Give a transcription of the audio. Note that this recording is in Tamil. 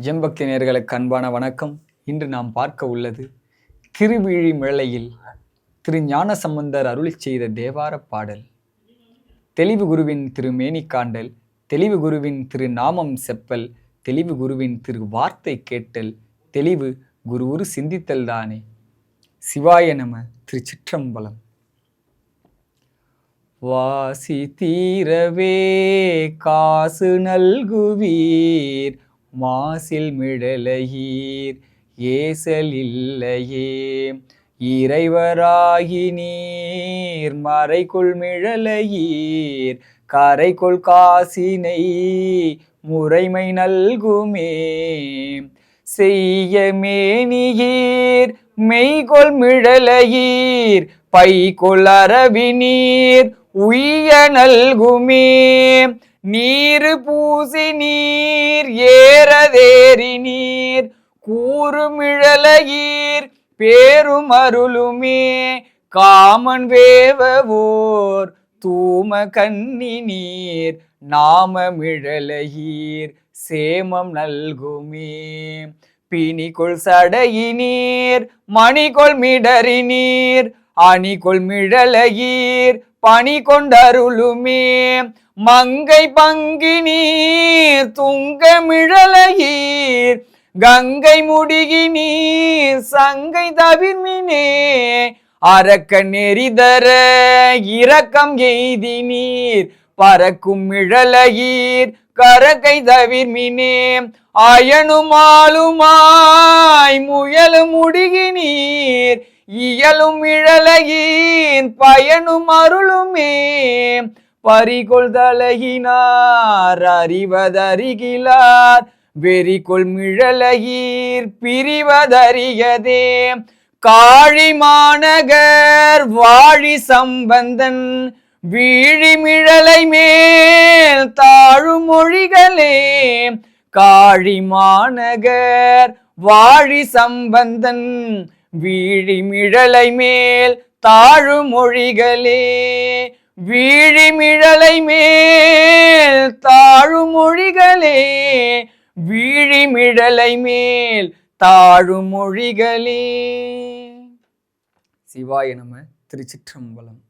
ஜெம்பக்தி நேயர்களுக்கு அன்பான வணக்கம். இன்று நாம் பார்க்க உள்ளது திருவிழி மிழலையில் திரு ஞானசம்பந்தர் அருளிச் செய்த தேவார பாடல். தெளிவு குருவின் திருமேனி காண்டல், தெளிவு குருவின் திரு நாமம் செப்பல், தெளிவு குருவின் திரு வார்த்தை கேட்டல், தெளிவு குரு சிந்தித்தல் தானே. சிவாய நம. திருச்சிற்றம்பலம். வாசி தீரவே காசு நல்குவீர், மாசில் மிழலையீர் ஏசல் இல்லையே. இறைவராகி நீர் மறைக்குள் மிழலையீர், கரைக்குள் காசினை முறைமை நல்குமே. செய்ய மேனியீர் மெய்கொள் மிழலையீர், பைகொள் அரவி நீர் உய்ய நல்குமே. நீரு பூசி நீர் ஏறதேறி நீர், கூறுமிழலையீர் பேரும் அருளுமே. காமன் வேவவோர் தூம கண்ணி நீர், நாம மிழலையீர் சேமம் நல்குமே. பிணிகொள் சடையினீர் மணிகொள் மிடறி நீர், அணிகொள் மிழலையீர் பணி கொண்டருளுமே. மங்கை பங்கி நீர் துங்க மிழலையீர், கங்கை முடிகி நீர் சங்கை தவிர்மினே. அரக்க நெறிதர இரக்கம் எய்தி நீர், பறக்கும் மிழலையீர் கரகை தவிர்மினே. அயனுமாலுமாய் முயலும் முடிகி நீர், இயலும் மிழலையீர் பயனும் அருளுமே. பறிகொள் தலகினார் அறிவதறிகிலார், வெறிகொள் மிழலையீர் பிரிவதறியதே. காழி மாநகர் வாழி சம்பந்தன், வீழி மிழலை மேல் தாழும் மொழிகளே. காழி மாநகர் வாழி சம்பந்தன், வீழி மிழலை மேல் தாழும் மொழிகளே. வீழி மிழலை மேல் தாழும் மொழிகளே, வீழி மிழலை மேல் தாழும் மொழிகளே. சிவாய நம. திருச்சிற்றம்பலம்.